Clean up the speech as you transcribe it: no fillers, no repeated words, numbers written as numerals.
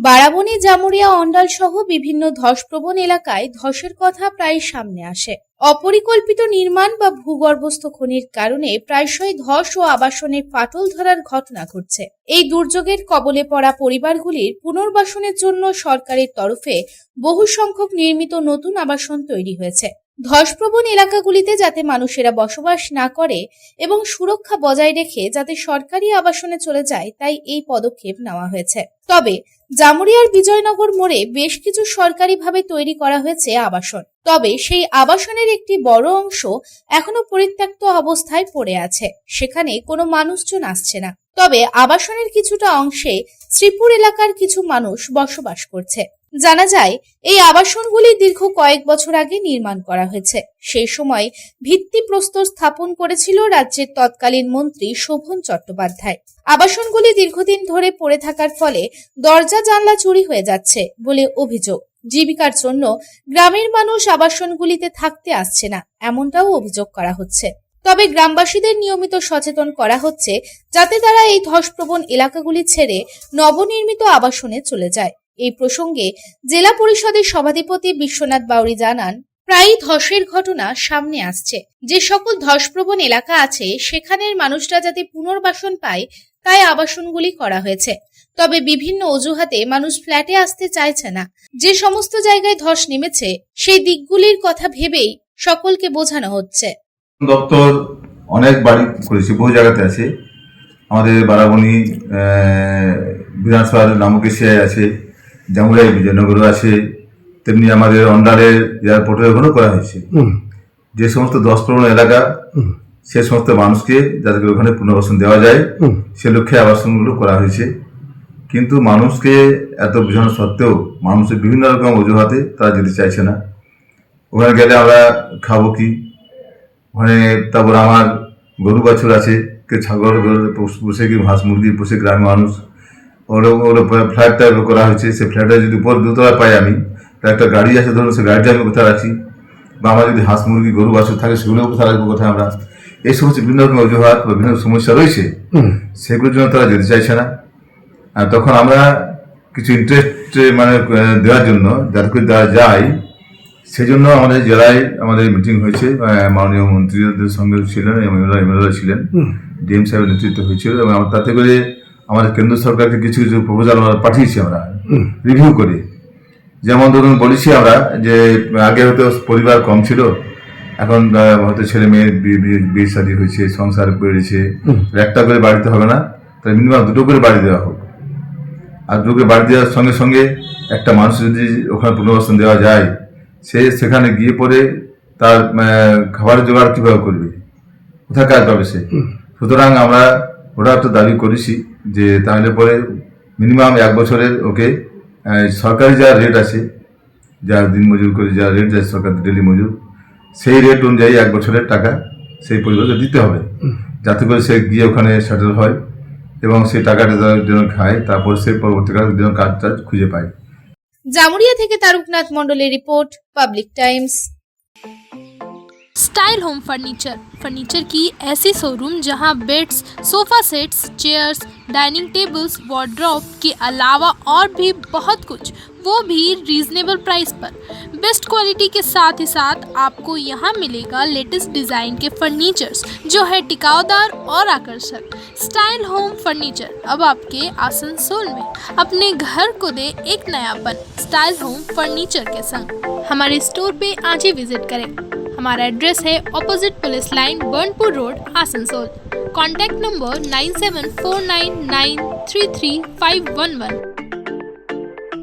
বারাবণী, জামুরিয়া, অন্ডাল সহ বিভিন্ন ধসপ্রবণ এলাকায় ধসের কথা প্রায় সামনে আসে। অপরিকল্পিত নির্মাণ বা ভূগর্ভস্থ খনির কারণে প্রায়শই ধস ও আবাসনে ফাটল ধরার ঘটনা ঘটছে। এই দুর্যোগের কবলে পড়া পরিবারগুলির পুনর্বাসনের জন্য সরকারের তরফে বহু সংখ্যক নির্মিত নতুন আবাসন তৈরি হয়েছে। ধসপ্রবণ এলাকাগুলিতে যাতে মানুষেরা বসবাস না করে এবং সুরক্ষা বজায় রেখে যাতে সরকারি আবাসনে চলে যায়, তাই এই পদক্ষেপ নেওয়া হয়েছে। তবে জামুরিয়ার বিজয়নগর মোড়ে বেশ কিছু সরকারিভাবে তৈরি করা হয়েছে আবাসন। তবে সেই আবাসনের একটি বড় অংশ এখনো পরিত্যক্ত অবস্থায় পড়ে আছে, সেখানে কোনো মানুষজন আসছে না। তবে আবাসনের কিছুটা অংশে শ্রীপুর এলাকার কিছু মানুষ বসবাস করছে। জানা যায়, এই আবাসনগুলি দীর্ঘ কয়েক বছর আগে নির্মাণ করা হয়েছে। সেই সময় ভিত্তিপ্রস্তর স্থাপন করেছিল রাজ্যের তৎকালীন মন্ত্রী শোভন চট্টোপাধ্যায়। আবাসনগুলি দীর্ঘদিন ধরে পড়ে থাকার ফলে দরজা জানলা চুরি হয়ে যাচ্ছে বলে অভিযোগ। জীবিকার জন্য গ্রামের মানুষ আবাসনগুলিতে থাকতে আসছে না, এমনটাও অভিযোগ করা হচ্ছে। তবে গ্রামবাসীদের নিয়মিত সচেতন করা হচ্ছে যাতে তারা এই ধসপ্রবণ এলাকাগুলি ছেড়ে নবনির্মিত আবাসনে চলে যায়। এই প্রসঙ্গে জেলা পরিষদের সভাধিপতি বিশ্বনাথ বাউরি জানান, প্রায়ই ধসের ঘটনা সামনে আসছে। যে সকল ধসপ্রবণ এলাকা আছে সেখানের মানুষরা যাতে পুনর্বাসন পায় তাই আবাসনগুলি করা হয়েছে। তবে বিভিন্ন অজুহাতে মানুষ ফ্ল্যাটে আসতে চাইছে না। যে সমস্ত জায়গায় ধস নেমেছে সেই দিকগুলির কথা ভেবেই সকলকে বোঝানো হচ্ছে। দপ্তর অনেক বাড়ি করেছে, বহু জায়গাতে আছে। আমাদের বারাবণী বিধানসভার নামকেশিয়ায় আছে, জামুরিয়ায় বিজয়নগরও আছে, তেমনি আমাদের অন্ডালের এয়ারপোর্টের ওখানেও করা হয়েছে। যে সমস্ত ধসপ্রবণ এলাকা সে সমস্ত মানুষকে যাদেরকে ওখানে পুনর্বাসন দেওয়া যায় সে লক্ষ্যে আবাসনগুলো করা হয়েছে। কিন্তু মানুষকে এত বোঝানো সত্ত্বেও মানুষের বিভিন্ন রকম অজুহাতে তারা যেতে চাইছে না। ওখানে গেলে আমরা খাবো কি, ওখানে তারপর আমার গরু বাছুর আছে, কেউ ছাগল পুষে, কি হাঁস মুরগি পুষে গ্রামের মানুষ। ওগুলো ফ্ল্যাট টাইপ করা হয়েছে। সে ফ্ল্যাটে যদি উপর দুতলায় পাই আমি, একটা গাড়ি আছে, ধরুন সে গাড়িটা আমি কোথায় রাখি, বা আমার যদি হাঁস মুরগি গরু বাছুর থাকে সেগুলো কোথায় রাখবো, কোথায় আমরা। এই সমস্ত বিভিন্ন রকম অজুহাত বা বিভিন্ন সমস্যা রয়েছে, সেগুলোর জন্য তারা যেতে চাইছে না। আর তখন আমরা কিছু ইন্টারেস্ট দেওয়ার জন্য যাতে করে দেওয়া যায়, সেই জন্য আমাদের জেলায় আমাদের মিটিং হয়েছে। মাননীয় মন্ত্রীদের সঙ্গে ছিলেন, এমএলএরা ছিলেন, ডিএম সাহেবের নেতৃত্ব হয়েছিল। এবং তাতে করে আমাদের কেন্দ্র সরকারকে কিছু কিছু প্রপোজাল আমরা পাঠিয়েছি, আমরা রিভিউ করে। যেমন ধরুন বলেছি আমরা যে আগে হয়তো পরিবার কম ছিল, এখন হয়তো ছেলে মেয়ের বিয়ে শাদী হয়েছে, সংসার বেড়েছে, একটা করে বাড়িতে হবে না, তাই মিনিমাম দুটো করে বাড়ি দেওয়া হোক। আর দুটো বাড়ি দেওয়ার সঙ্গে সঙ্গে একটা মানুষ যদি ওখানে পুনর্বাসন দেওয়া যায়, সে সেখানে গিয়ে পরে তার খাবারের জোগাড় কীভাবে করবে, কোথায় কাজ পাবে সে। সুতরাং আমরা ওটা একটা দাবি করেছি যে তাহলে পরে মিনিমাম 1 বছরের ওকে সরকারি যা রেট আছে, যা দিনমজুর করে যা রেট আছে সরকার ডেলি মজুর, সেই রেট অনুযায়ী 1 বছরের টাকা সেই পরিবারকে দিতে হবে, যাতে করে সে গিয়ে ওখানে সেটেল হয় এবং সেই টাকাটা যেন খায়, তারপর সে পরবর্তীকালে যেন কাজ খুঁজে পায়। জামুরিয়া থেকে তারকনাথ মন্ডলের report, public Times. Style home furniture की ऐसी शोरूम जहां beds, sofa sets, chairs, dining tables, wardrobe के अलावा और भी बहुत कुछ, वो भी रीजनेबल प्राइस पर। बेस्ट क्वालिटी के साथ ही साथ आपको यहाँ मिलेगा लेटेस्ट डिज़ाइन के फर्नीचर्स जो है टिकाऊदार और आकर्षक। स्टाइल होम फर्नीचर अब आपके आसनसोल में। अपने घर को दे एक नयापन स्टाइल होम फर्नीचर के संग। हमारे स्टोर पे आज ही विजिट करें। हमारा एड्रेस है opposite police line, Burnpur road, Asansol. Contact number 9749933511।